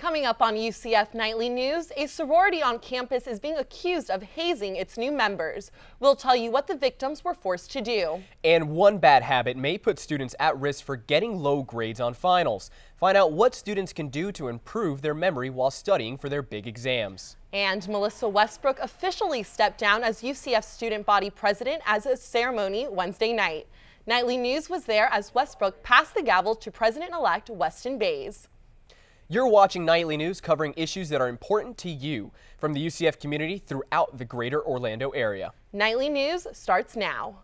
Coming up on UCF Nightly News, a sorority on campus is being accused of hazing its new members. We'll tell you what the victims were forced to do. And one bad habit may put students at risk for getting low grades on finals. Find out what students can do to improve their memory while studying for their big exams. And Melissa Westbrook officially stepped down as UCF student body president as a ceremony Wednesday night. Nightly News was there as Westbrook passed the gavel to President-elect Weston Bays. You're watching Nightly News, covering issues that are important to you from the UCF community throughout the greater Orlando area. Nightly News starts now.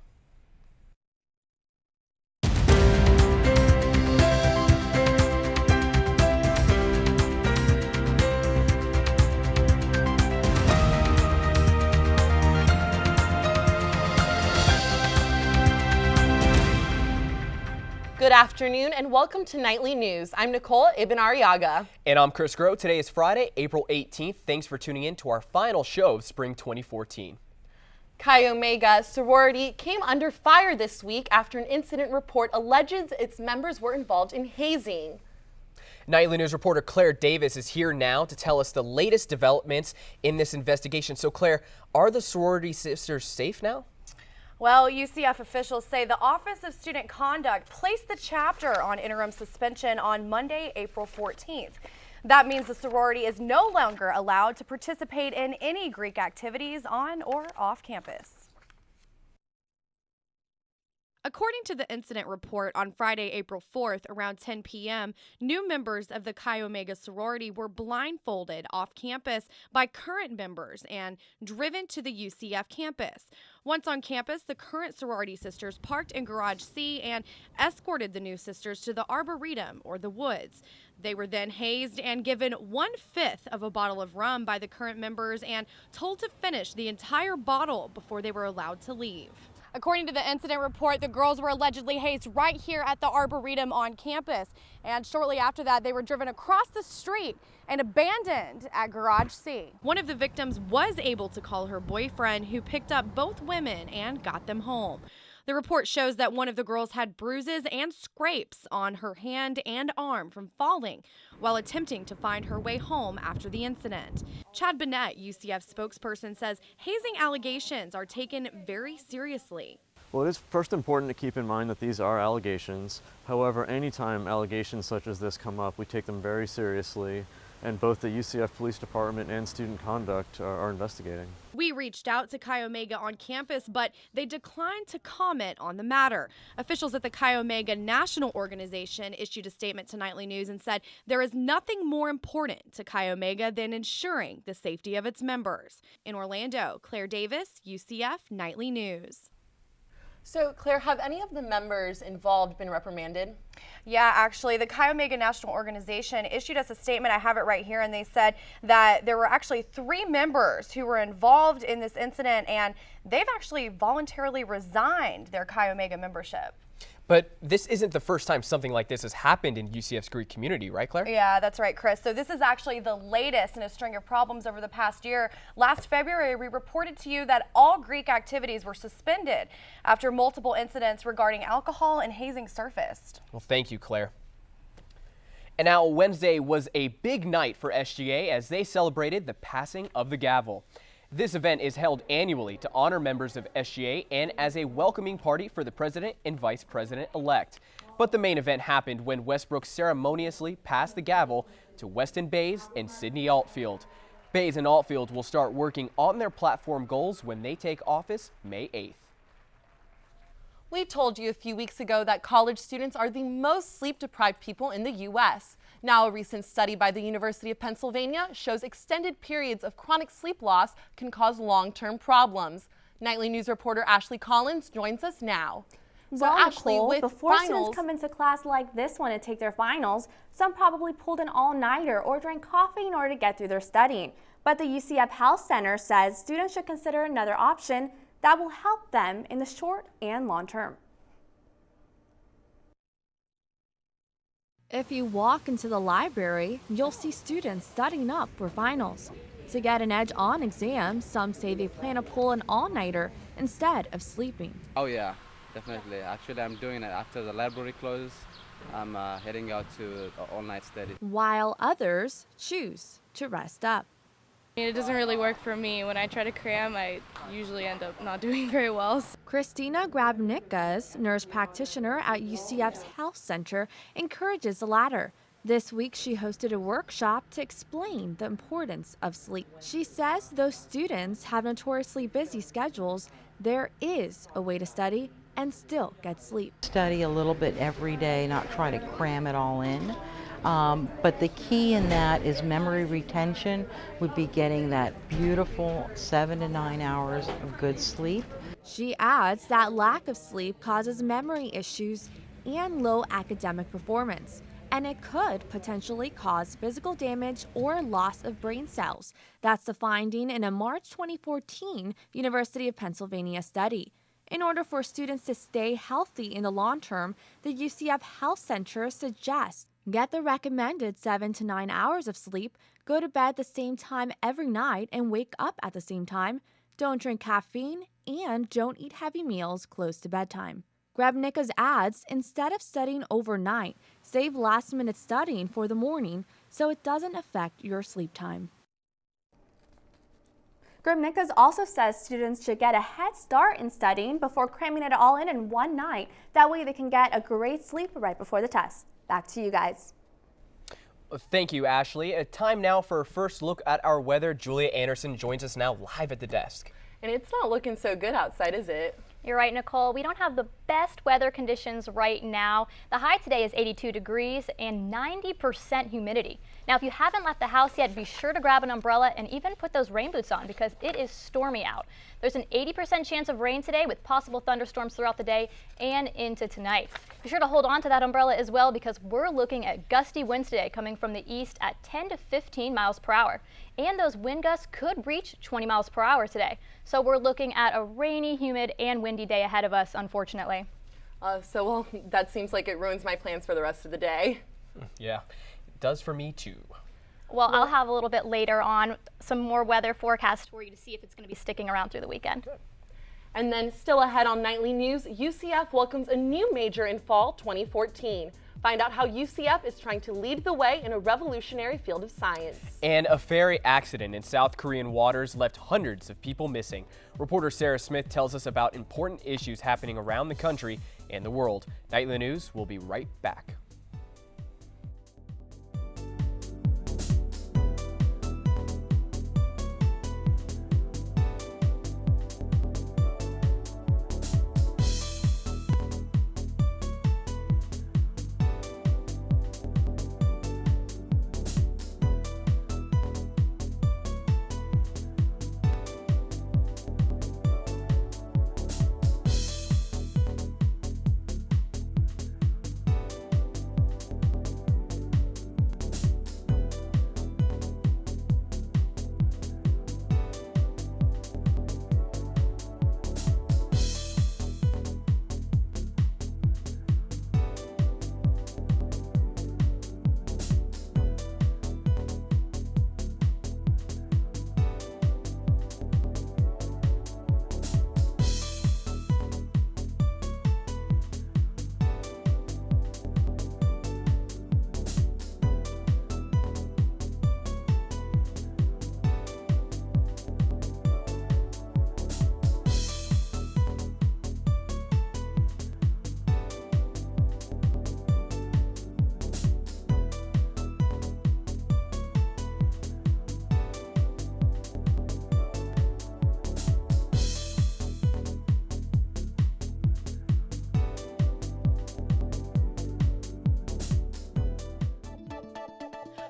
Good afternoon and welcome to Nightly News. I'm Nicole Ibn Arriaga. And I'm Chris Groh. Today is Friday, April 18th. Thanks for tuning in to our final show of spring 2014. Chi Omega sorority came under fire this week after an incident report alleges its members were involved in hazing. Nightly News reporter Claire Davis is here now to tell us the latest developments in this investigation. So Claire, are the sorority sisters safe now? Well, UCF officials say the Office of Student Conduct placed the chapter on interim suspension on Monday, April 14th. That means the sorority is no longer allowed to participate in any Greek activities on or off campus. According to the incident report on Friday, April 4th, around 10 p.m., new members of the Chi Omega sorority were blindfolded off campus by current members and driven to the UCF campus. Once on campus, the current sorority sisters parked in Garage C and escorted the new sisters to the Arboretum, or the woods. They were then hazed and given 1/5 of a bottle of rum by the current members and told to finish the entire bottle before they were allowed to leave. According to the incident report, the girls were allegedly hazed right here at the Arboretum on campus. And shortly after that, they were driven across the street and abandoned at Garage C. One of the victims was able to call her boyfriend, who picked up both women and got them home. The report shows that one of the girls had bruises and scrapes on her hand and arm from falling while attempting to find her way home after the incident. Chad Bennett, UCF spokesperson, says hazing allegations are taken very seriously. Well, it is first important to keep in mind that these are allegations. However, anytime allegations such as this come up, we take them very seriously, and both the UCF Police Department and Student Conduct are investigating. We reached out to Chi Omega on campus, but they declined to comment on the matter. Officials at the Chi Omega National Organization issued a statement to Nightly News and said there is nothing more important to Chi Omega than ensuring the safety of its members. In Orlando, Claire Davis, UCF Nightly News. So, Claire, have any of the members involved been reprimanded? Yeah, actually, the Chi Omega National Organization issued us a statement. I have it right here, and they said that there were actually 3 members who were involved in this incident, and they've actually voluntarily resigned their Chi Omega membership. But this isn't the first time something like this has happened in UCF's Greek community, right, Claire? Yeah, that's right, Chris. So this is actually the latest in a string of problems over the past year. Last February, we reported to you that all Greek activities were suspended after multiple incidents regarding alcohol and hazing surfaced. Well, thank you, Claire. And now Wednesday was a big night for SGA as they celebrated the passing of the gavel. This event is held annually to honor members of SGA and as a welcoming party for the president and vice president-elect. But the main event happened when Westbrook ceremoniously passed the gavel to Weston Bays and Sydney Altfield. Bays and Altfield will start working on their platform goals when they take office May 8th. We told you a few weeks ago that college students are the most sleep-deprived people in the U.S. Now, a recent study by the University of Pennsylvania shows extended periods of chronic sleep loss can cause long-term problems. Nightly News reporter Ashley Collins joins us now. So Ashley, before students come into class like this one to take their finals, some probably pulled an all-nighter or drank coffee in order to get through their studying. But the UCF Health Center says students should consider another option that will help them in the short and long term. If you walk into the library, you'll see students studying up for finals. To get an edge on exams, some say they plan to pull an all-nighter instead of sleeping. Oh yeah, definitely. Actually, I'm doing it after the library closes. I'm heading out to all-night study. While others choose to rest up. It doesn't really work for me. When I try to cram, I usually end up not doing very well. Christina Grabnickas, nurse practitioner at UCF's Health Center, encourages the latter. This week, she hosted a workshop to explain the importance of sleep. She says though students have notoriously busy schedules, there is a way to study and still get sleep. Study a little bit every day, not try to cram it all in. But the key in that is memory retention would be getting that beautiful 7 to 9 hours of good sleep. She adds that lack of sleep causes memory issues and low academic performance, and it could potentially cause physical damage or loss of brain cells. That's the finding in a March 2014 University of Pennsylvania study. In order for students to stay healthy in the long term, the UCF Health Center suggests get the recommended 7 to 9 hours of sleep, go to bed the same time every night and wake up at the same time, don't drink caffeine, and don't eat heavy meals close to bedtime. Grabnickas adds, instead of studying overnight, save last-minute studying for the morning so it doesn't affect your sleep time. Grabnickas also says students should get a head start in studying before cramming it all in one night. That way they can get a great sleep right before the test. Back to you guys. Thank you, Ashley. Time now for a first look at our weather. Julia Anderson joins us now live at the desk. And it's not looking so good outside, is it? You're right, Nicole. We don't have the best weather conditions right now. The high today is 82 degrees and 90% humidity. Now, if you haven't left the house yet, be sure to grab an umbrella and even put those rain boots on because it is stormy out. There's an 80% chance of rain today with possible thunderstorms throughout the day and into tonight. Be sure to hold on to that umbrella as well because we're looking at gusty winds today coming from the east at 10 to 15 miles per hour. And those wind gusts could reach 20 miles per hour today. So we're looking at a rainy, humid, and windy day ahead of us, unfortunately. Well, that seems like it ruins my plans for the rest of the day. Yeah, it does for me too. Well, I'll have a little bit later on some more weather forecast for you to see if it's going to be sticking around through the weekend. Good. And then still ahead on Nightly News, UCF welcomes a new major in fall 2014. Find out how UCF is trying to lead the way in a revolutionary field of science. And a ferry accident in South Korean waters left hundreds of people missing. Reporter Sarah Smith tells us about important issues happening around the country and the world. Nightly News will be right back.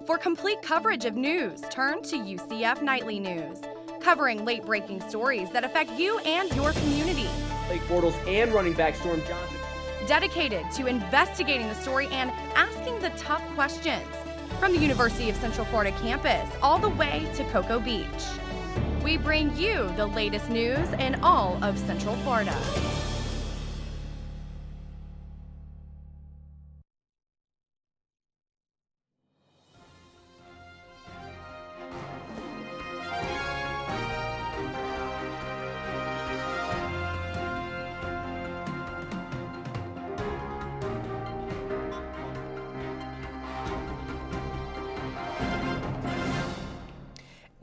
For complete coverage of news, turn to UCF Nightly News, covering late-breaking stories that affect you and your community. Blake Bortles and running back Storm Johnson. Dedicated to investigating the story and asking the tough questions. From the University of Central Florida campus all the way to Cocoa Beach. We bring you the latest news in all of Central Florida.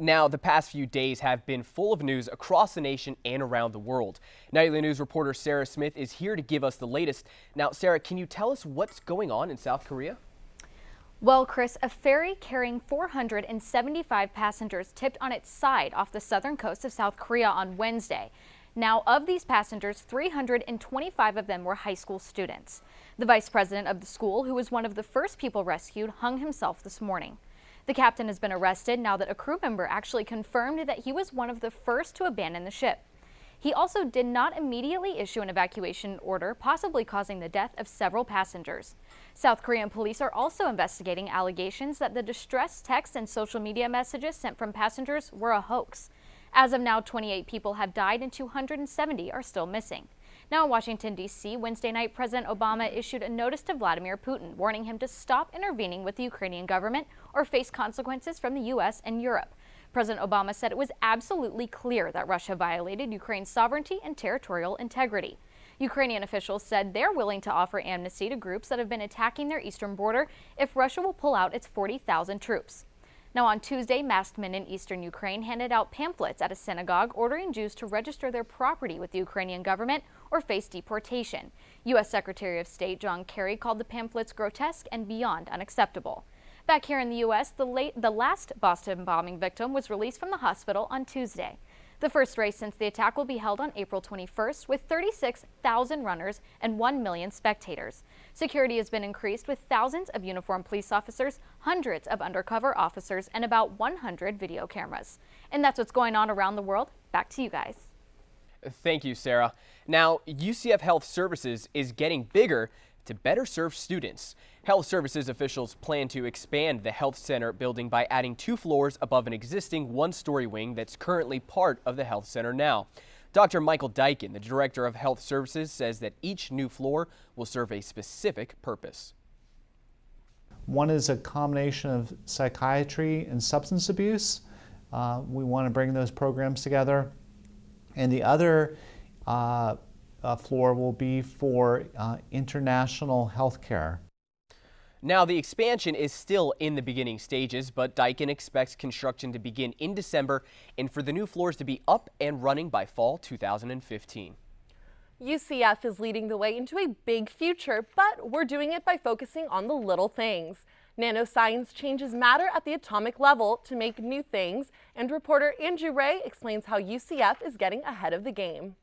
Now, the past few days have been full of news across the nation and around the world. Nightly News reporter Sarah Smith is here to give us the latest. Now, Sarah, can you tell us what's going on in South Korea? Well, Chris, a ferry carrying 475 passengers tipped on its side off the southern coast of South Korea on Wednesday. Now, of these passengers, 325 of them were high school students. The vice president of the school, who was one of the first people rescued, hung himself this morning. The captain has been arrested now that a crew member actually confirmed that he was one of the first to abandon the ship. He also did not immediately issue an evacuation order, possibly causing the death of several passengers. South Korean police are also investigating allegations that the distress texts and social media messages sent from passengers were a hoax. As of now, 28 people have died and 270 are still missing. Now in Washington, D.C., Wednesday night, President Obama issued a notice to Vladimir Putin, warning him to stop intervening with the Ukrainian government or face consequences from the U.S. and Europe. President Obama said it was absolutely clear that Russia violated Ukraine's sovereignty and territorial integrity. Ukrainian officials said they're willing to offer amnesty to groups that have been attacking their eastern border if Russia will pull out its 40,000 troops. Now on Tuesday, masked men in eastern Ukraine handed out pamphlets at a synagogue ordering Jews to register their property with the Ukrainian government or face deportation. U.S. Secretary of State John Kerry called the pamphlets grotesque and beyond unacceptable. Back here in the U.S., the last Boston bombing victim was released from the hospital on Tuesday. The first race since the attack will be held on April 21st with 36,000 runners and 1 million spectators. Security has been increased with thousands of uniformed police officers, hundreds of undercover officers, and about 100 video cameras. And that's what's going on around the world. Back to you guys. Thank you, Sarah. Now, UCF Health Services is getting bigger to better serve students. Health Services officials plan to expand the health center building by adding 2 floors above an existing 1-story wing that's currently part of the health center now. Dr. Michael Dyken, the director of Health Services, says that each new floor will serve a specific purpose. One is a combination of psychiatry and substance abuse. We want to bring those programs together. And the other floor will be for international health care. Now, the expansion is still in the beginning stages, but Dyken expects construction to begin in December and for the new floors to be up and running by fall 2015. UCF is leading the way into a big future, but we're doing it by focusing on the little things. Nanoscience changes matter at the atomic level to make new things, and reporter Andrew Ray explains how UCF is getting ahead of the game.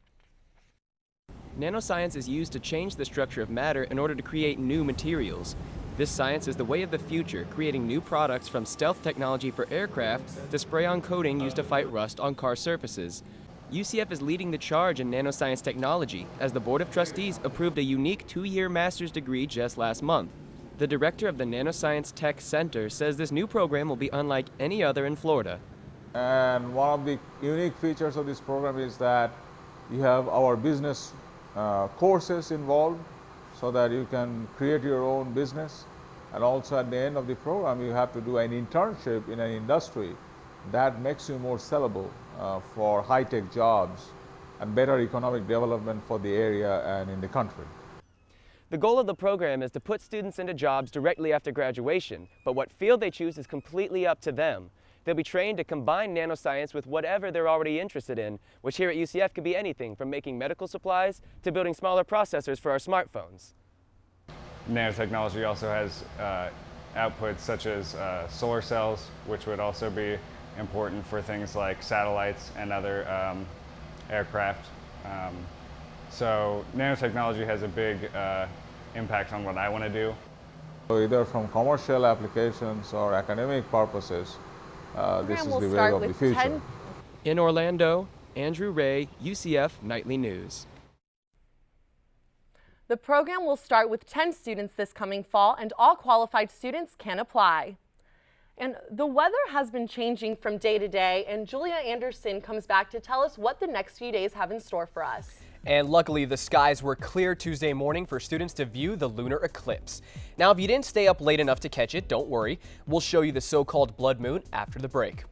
Nanoscience is used to change the structure of matter in order to create new materials. This science is the way of the future, creating new products from stealth technology for aircraft to spray-on coating used to fight rust on car surfaces. UCF is leading the charge in nanoscience technology, as the Board of Trustees approved a unique 2-year master's degree just last month. The director of the Nanoscience Tech Center says this new program will be unlike any other in Florida. And one of the unique features of this program is that you have our business courses involved, so that you can create your own business. And also at the end of the program, you have to do an internship in an industry that makes you more sellable for high-tech jobs and better economic development for the area and in the country. The goal of the program is to put students into jobs directly after graduation, but what field they choose is completely up to them. They'll be trained to combine nanoscience with whatever they're already interested in, which here at UCF could be anything from making medical supplies to building smaller processors for our smartphones. Nanotechnology also has outputs such as solar cells, which would also be important for things like satellites and other aircraft. So nanotechnology has a big impact on what I want to do. So either from commercial applications or academic purposes, this is the way of the future. In Orlando, Andrew Ray, UCF Nightly News. The program will start with 10 students this coming fall, and all qualified students can apply. And the weather has been changing from day to day, and Julia Anderson comes back to tell us what the next few days have in store for us. And luckily, the skies were clear Tuesday morning for students to view the lunar eclipse. Now, if you didn't stay up late enough to catch it, don't worry. We'll show you the so-called blood moon after the break.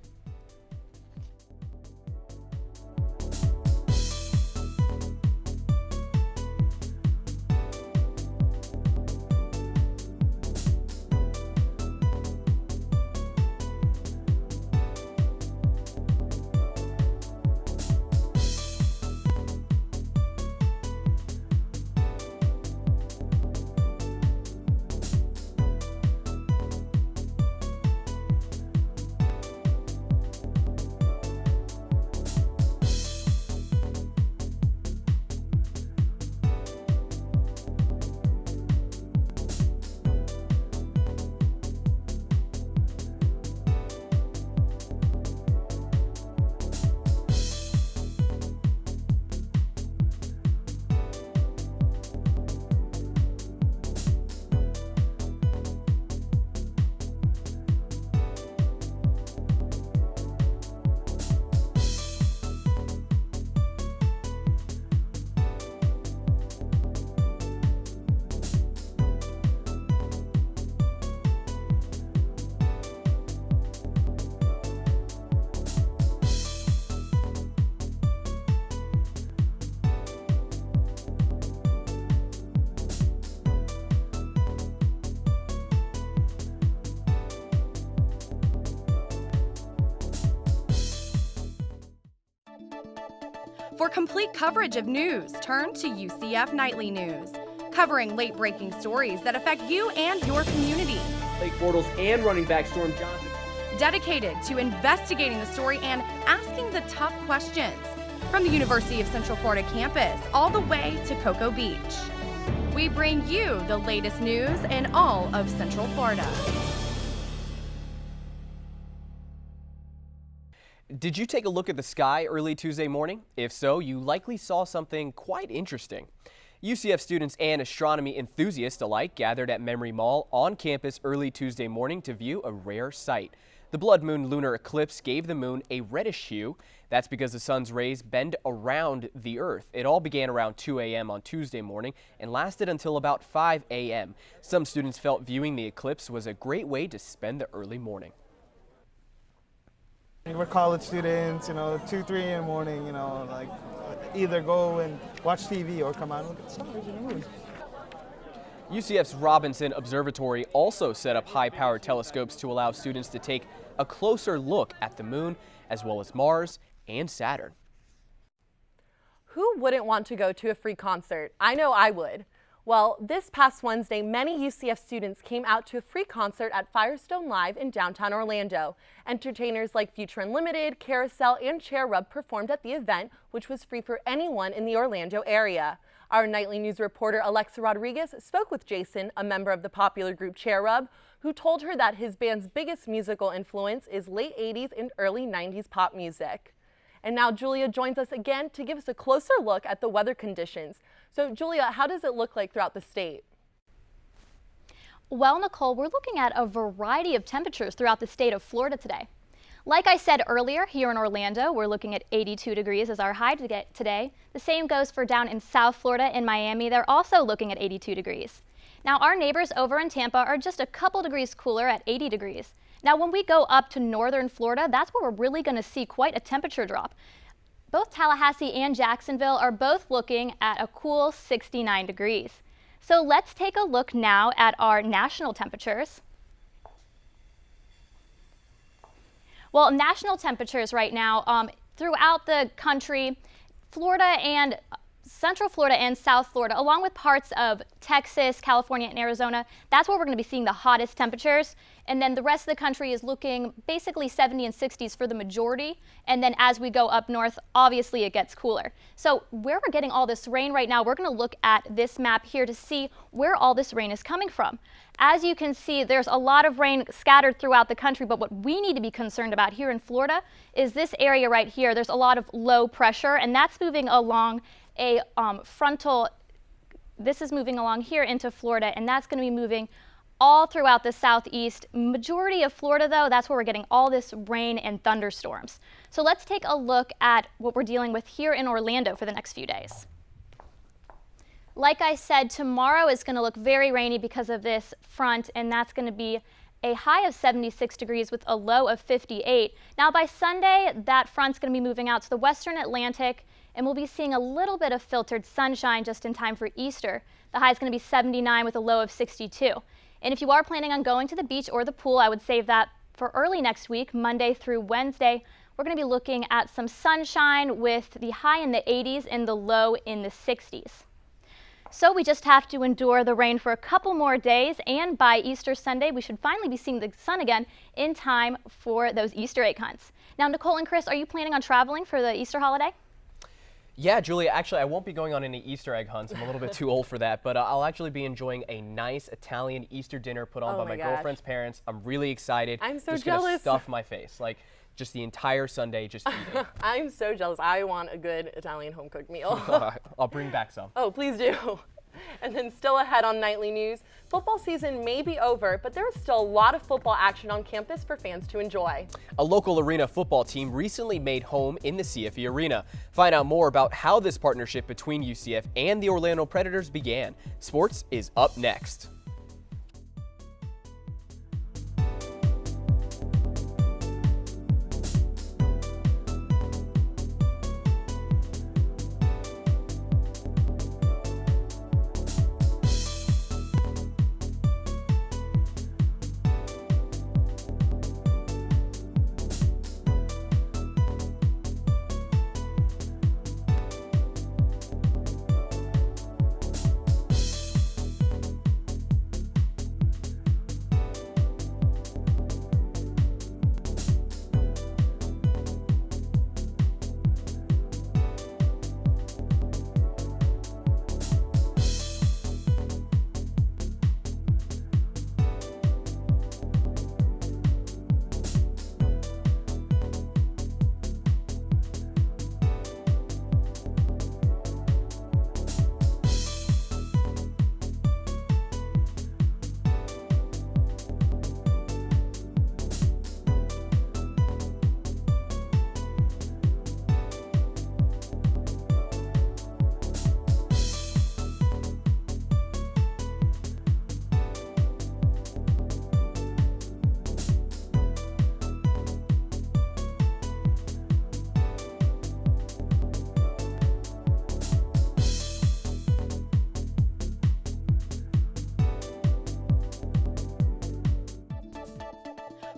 For complete coverage of news, turn to UCF Nightly News, covering late-breaking stories that affect you and your community. Blake Bortles and running back Storm Johnson. Dedicated to investigating the story and asking the tough questions. From the University of Central Florida campus all the way to Cocoa Beach. We bring you the latest news in all of Central Florida. Did you take a look at the sky early Tuesday morning? If so, you likely saw something quite interesting. UCF students and astronomy enthusiasts alike gathered at Memory Mall on campus early Tuesday morning to view a rare sight. The blood moon lunar eclipse gave the moon a reddish hue. That's because the sun's rays bend around the Earth. It all began around 2 a.m. on Tuesday morning and lasted until about 5 a.m. Some students felt viewing the eclipse was a great way to spend the early morning. We're college students, 2, 3 in the morning, like either go and watch TV or come out and look at the stars, UCF's Robinson Observatory also set up high-powered telescopes to allow students to take a closer look at the moon, as well as Mars and Saturn. Who wouldn't want to go to a free concert? I know I would. Well, this past Wednesday, many UCF students came out to a free concert at Firestone Live in downtown Orlando. Entertainers like Future Unlimited, Carousel, and Chair Rub performed at the event, which was free for anyone in the Orlando area. Our nightly news reporter Alexa Rodriguez spoke with Jason, a member of the popular group Chair Rub, who told her that his band's biggest musical influence is late 80s and early 90s pop music. And now Julia joins us again to give us a closer look at the weather conditions. So Julia, how does it look like throughout the state? Well, Nicole, we're looking at a variety of temperatures throughout the state of Florida today. Like I said earlier, here in Orlando, we're looking at 82 degrees as our high today. The same goes for down in South Florida in Miami. They're also looking at 82 degrees. Now, our neighbors over in Tampa are just a couple degrees cooler at 80 degrees. Now, when we go up to northern Florida, that's where we're really going to see quite a temperature drop. Both Tallahassee and Jacksonville are both looking at a cool 69 degrees. So let's take a look now at our national temperatures. Well, national temperatures right now throughout the country, Florida and Central Florida and South Florida, along with parts of Texas, California, and Arizona, that's where we're going to be seeing the hottest temperatures. And then the rest of the country is looking basically 70 and 60s for the majority. And then as we go up north, obviously it gets cooler. So where we're getting all this rain right now, we're going to look at this map here to see where all this rain is coming from. As you can see, there's a lot of rain scattered throughout the country, but what we need to be concerned about here in Florida is this area right here. There's a lot of low pressure, and that's moving along a frontal. This is moving along here into Florida, and that's going to be moving all throughout the southeast. Majority of Florida, though, that's where we're getting all this rain and thunderstorms. So let's take a look at what we're dealing with here in Orlando for the next few days. Like I said, tomorrow is going to look very rainy because of this front, and that's going to be a high of 76 degrees with a low of 58. Now by Sunday, that front's going to be moving out to the western Atlantic, and we'll be seeing a little bit of filtered sunshine just in time for Easter. The high is going to be 79 with a low of 62. And if you are planning on going to the beach or the pool, I would save that for early next week, Monday through Wednesday. We're going to be looking at some sunshine with the high in the 80s and the low in the 60s. So we just have to endure the rain for a couple more days, and by Easter Sunday, we should finally be seeing the sun again in time for those Easter egg hunts. Now, Nicole and Chris, are you planning on traveling for the Easter holiday? Yeah, Julia, actually, I won't be going on any Easter egg hunts. I'm a little bit too old for that, but I'll actually be enjoying a nice Italian Easter dinner put on by my girlfriend's parents. I'm really excited. I'm so just jealous. Gonna stuff my face, like just the entire Sunday just eating. I'm so jealous. I want a good Italian home-cooked meal. I'll bring back some. Oh, please do. And then still ahead on Nightly News, football season may be over, but there is still a lot of football action on campus for fans to enjoy. A local arena football team recently made home in the CFE Arena. Find out more about how this partnership between UCF and the Orlando Predators began. Sports is up next.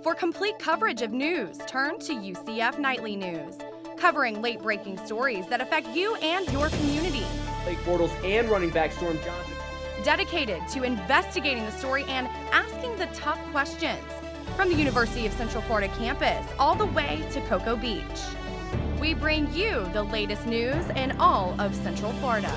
For complete coverage of news, turn to UCF Nightly News, covering late-breaking stories that affect you and your community. Blake Bortles and running back Storm Johnson. Dedicated to investigating the story and asking the tough questions. From the University of Central Florida campus all the way to Cocoa Beach. We bring you the latest news in all of Central Florida.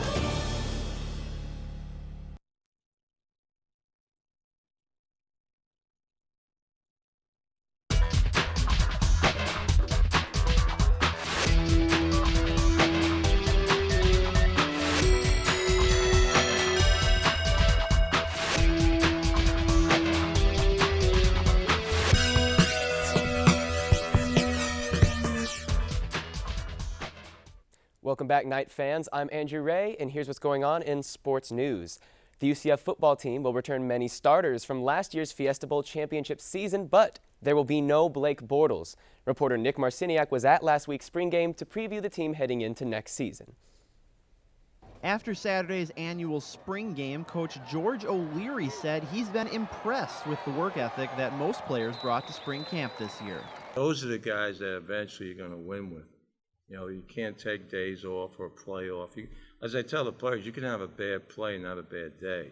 Welcome back, Knight fans. I'm Andrew Ray, and here's what's going on in sports news. The UCF football team will return many starters from last year's Fiesta Bowl championship season, but there will be no Blake Bortles. Reporter Nick Marciniak was at last week's spring game to preview the team heading into next season. After Saturday's annual spring game, Coach George O'Leary said he's been impressed with the work ethic that most players brought to spring camp this year. Those are the guys that eventually you're going to win with. You know, you can't take days off or play off. As I tell the players, you can have a bad play, not a bad day.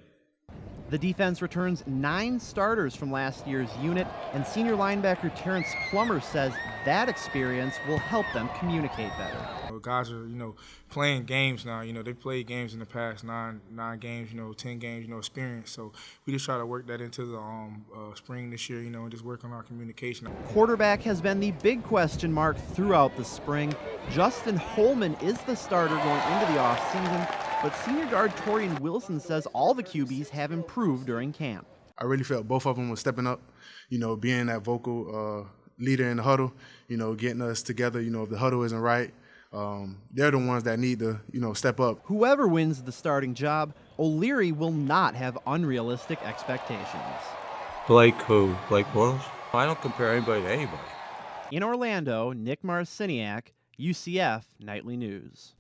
The defense returns 9 starters from last year's unit, and senior linebacker Terrence Plummer says that experience will help them communicate better. Guys are, playing games now. They played games in the past, nine games, 10 games, experience. So we just try to work that into the spring this year, and just work on our communication. Quarterback has been the big question mark throughout the spring. Justin Holman is the starter going into the offseason, but senior guard Torian Wilson says all the QBs have improved during camp. I really felt both of them were stepping up, being that vocal leader in the huddle, getting us together, if the huddle isn't right. They're the ones that need to, step up. Whoever wins the starting job, O'Leary will not have unrealistic expectations. Blake who? Blake Bortles? I don't compare anybody to anybody. In Orlando, Nick Marciniak, UCF Nightly News.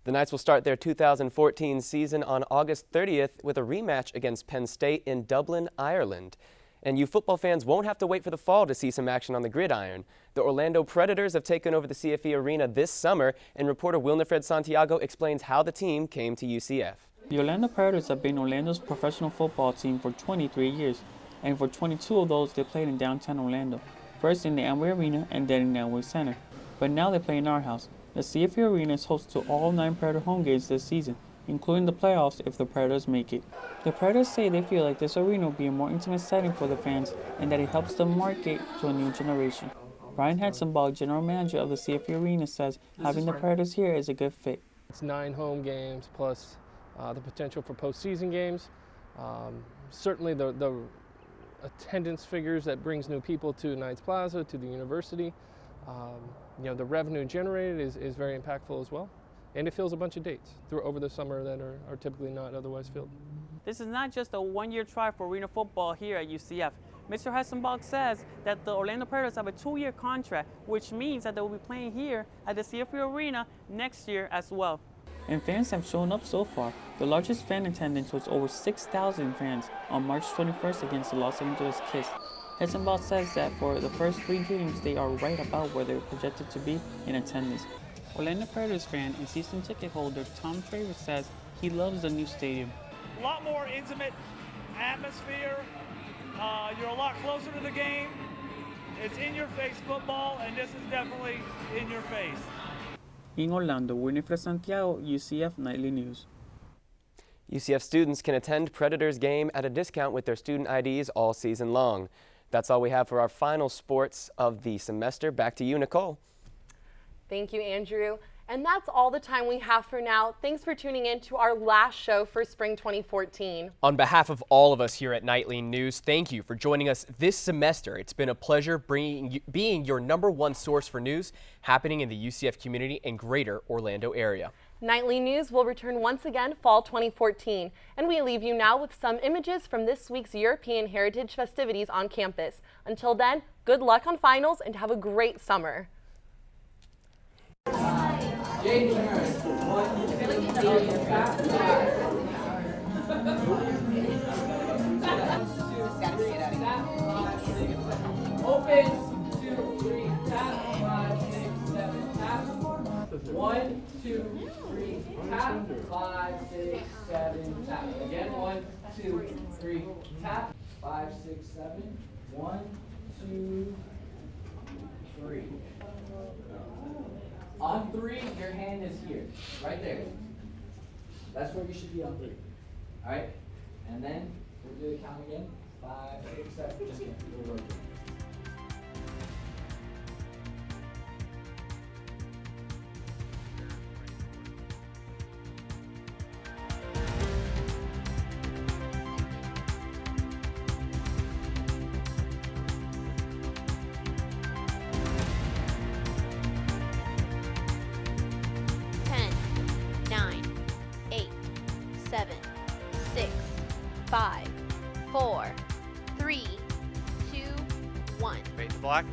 The Knights will start their 2014 season on August 30th with a rematch against Penn State in Dublin, Ireland. And you football fans won't have to wait for the fall to see some action on the gridiron. The Orlando Predators have taken over the CFE Arena this summer, and reporter Wilnifred Santiago explains how the team came to UCF. The Orlando Predators have been Orlando's professional football team for 23 years, and for 22 of those they played in downtown Orlando, first in the Amway Arena and then in the Amway Center. But now they play in our house. The CFE Arena is host to all 9 Predator home games this season, including the playoffs if the Predators make it. The Predators say they feel like this arena will be a more intimate setting for the fans and that it helps them market to a new generation. Brian Hetzenbach, general manager of the CFE Arena, says having the Predators here is a good fit. It's 9 home games plus the potential for postseason games. Certainly the attendance figures that brings new people to Knights Plaza, to the university. The revenue generated is very impactful as well. And it fills a bunch of dates over the summer that are typically not otherwise filled. This is not just a one-year try for arena football here at UCF. Mr. Hessenbach says that the Orlando Predators have a 2-year contract, which means that they will be playing here at the CFE Arena next year as well. And fans have shown up so far. The largest fan attendance was over 6,000 fans on March 21st against the Los Angeles Kiss. Hessenbach says that for the first 3 games, they are right about where they're projected to be in attendance. Orlando Predators fan and season ticket holder Tom Traver says he loves the new stadium. A lot more intimate atmosphere. You're a lot closer to the game. It's in-your-face football, and this is definitely in your face. In Orlando, Winifred Santiago, UCF Nightly News. UCF students can attend Predators game at a discount with their student IDs all season long. That's all we have for our final sports of the semester. Back to you, Nicole. Thank you, Andrew. And that's all the time we have for now. Thanks for tuning in to our last show for spring 2014. On behalf of all of us here at Nightly News, thank you for joining us this semester. It's been a pleasure being your #1 source for news happening in the UCF community and greater Orlando area. Nightly News will return once again fall 2014, and we leave you now with some images from this week's European Heritage festivities on campus. Until then, good luck on finals and have a great summer. Open, 2, 3, tap, 5, 6, 7, tap. 1, 2, 3, tap, 5, 6, 7, tap. Again, 1, 2, 3, tap, 5, 6, 7. 1, 2, 3. On 3, your hand is here, right there. That's where you should be on 3. All right, and then we'll do the count again. 5, 6, 7. Just kidding. We'll rotate. Seven, 6, 5, 4, 3, 2, 1. Fade to black.